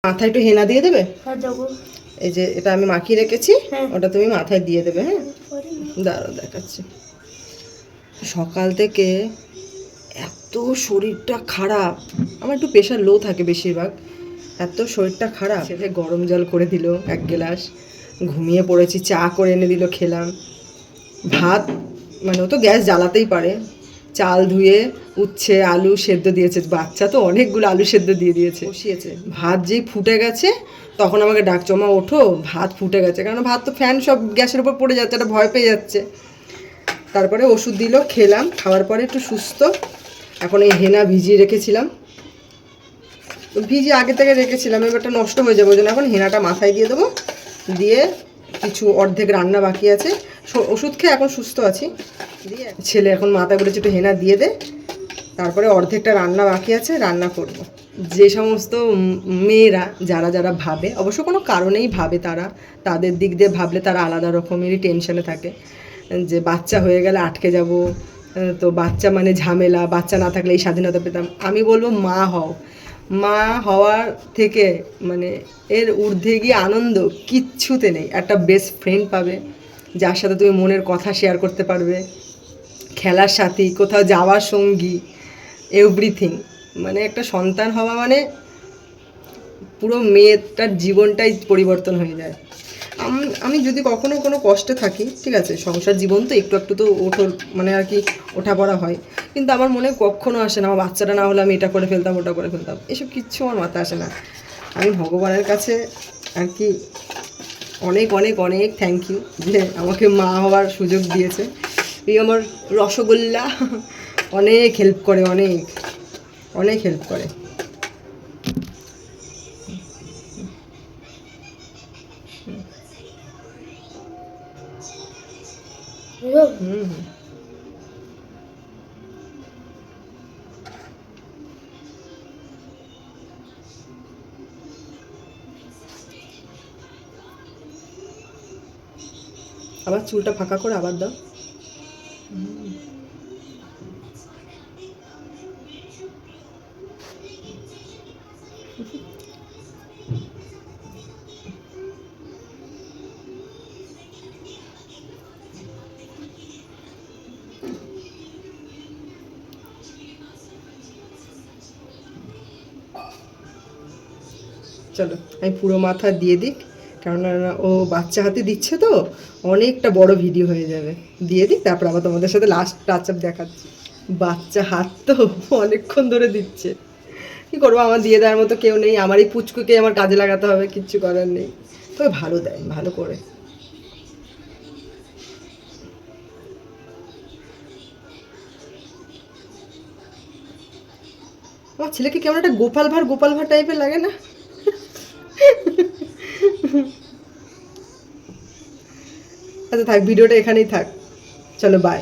মাথায় একটু হেনা দিয়ে দেবে। হ্যাঁ দেবো। এই যে এটা আমি মাখিয়ে রেখেছি, হ্যাঁ। ওটা তুমি মাথায় দিয়ে দেবে। হ্যাঁ দাঁড়াও দেখাচ্ছি। সকাল থেকে এত শরীরটা খারাপ, আমার একটু প্রেশার লো থাকে বেশিরভাগ, এত শরীরটা খারাপ। ছেলে গরম জল করে দিল 1 গ্লাস, ঘুমিয়ে পড়েছি, চা করে এনে দিল, খেলাম। ভাত মানে ও তো গ্যাস জ্বালাতেই পারে, চাল ধুয়ে উচ্ছে আলু সেদ্ধ দিয়েছে, বাচ্চা তো অনেকগুলো আলু সেদ্ধ দিয়ে দিয়েছে, বসিয়েছে। ভাত যেই ফুটে গেছে তখন আমাকে ডাকছে, মা ওঠো ভাত ফুটে গেছে, কারণ ভাত তো ফ্যান সব গ্যাসের উপর পড়ে যাচ্ছে, একটা ভয় পেয়ে যাচ্ছে। তারপরে ওষুধ দিল, খেলাম, খাওয়ার পরে একটু সুস্থ। এখন এই হেনা ভিজিয়ে রেখেছিলাম, ভিজিয়ে আগে থেকে রেখেছিলাম, এবারটা নষ্ট হয়ে যাবে, ওই জন্য এখন হেনাটা মাথায় দিয়ে দেবো। দিয়ে কিছু অর্ধেক রান্না বাকি আছে, ওষুধ খেয়ে এখন সুস্থ আছি। দিয়ে ছেলে এখন মাথা ঘুরেছে, একটু হেনা দিয়ে দে, তারপরে অর্ধেকটা রান্না বাকি আছে, রান্না করব। যে সমস্ত মেয়েরা যারা যারা ভাবে, অবশ্য কোনো কারণেই ভাবে, তারা তাদের দিক দিয়ে ভাবলে তারা আলাদা রকমেরই টেনশনে থাকে, যে বাচ্চা হয়ে গেলে আটকে যাব, তো বাচ্চা মানে ঝামেলা, বাচ্চা না থাকলে এই স্বাধীনতা পেতাম। আমি বলবো মা হও, মা হওয়ার থেকে মানে এর ঊর্ধ্বে গিয়ে আনন্দ কিচ্ছুতে নেই। একটা বেস্ট ফ্রেন্ড পাবে, যার সাথে তুমি মনের কথা শেয়ার করতে পারবে, খেলার সাথী, কোথাও যাওয়ার সঙ্গী, এভরিথিং। মানে একটা সন্তান হওয়া মানে পুরো মেয়েটার জীবনটাই পরিবর্তন হয়ে যায়। আমি যদি কখনো কোনো কষ্টে থাকি, ঠিক আছে, সংসার জীবন তো একটু একটু তো মানে আর কি ওঠাপড়া হয়, কিন্তু আমার মনে কখনো আসে না আমার বাচ্চাটা না হলে আমি এটা করে ফেলতাম ওটা করে ফেলতাম, এসব কিচ্ছু আমার মাথায় আসে না। আমি ভগবানের কাছে আর কি অনেক অনেক অনেক থ্যাংক ইউ যে আমাকে মা হওয়ার সুযোগ দিয়েছে। এই আমার রসগোল্লা অনেক হেল্প করে, অনেক অনেক হেল্প করে। হুম হুম। আবার চুলটা ফাঁকা করে আবার দাও। চলো আমি পুরো মাথা দিয়ে দিক, কারণ ও বাচ্চা হাতে দিচ্ছে তো অনেকটা বড় ভিডিও হয়ে যাবে। দিয়ে দিক, তারপর আবার তোমাদের সাথে লাস্ট টাচ আপ দেখাচ্ছি। বাচ্চা হাত তো অনেকক্ষণ ধরে দিচ্ছে, কী করবো, আমার দিয়ে দেওয়ার মতো কেউ নেই, আমারই পুচকুকে আমার কাজে লাগাতে হবে, কিচ্ছু করার নেই। তবে ভালো দেয়, ভালো করে। আমার ছেলেকে কেমন একটা গোপাল ভাঁড় টাইপের লাগে না? আচ্ছা থাক, ভিডিওটা এখানেই থাক, চলো বাই।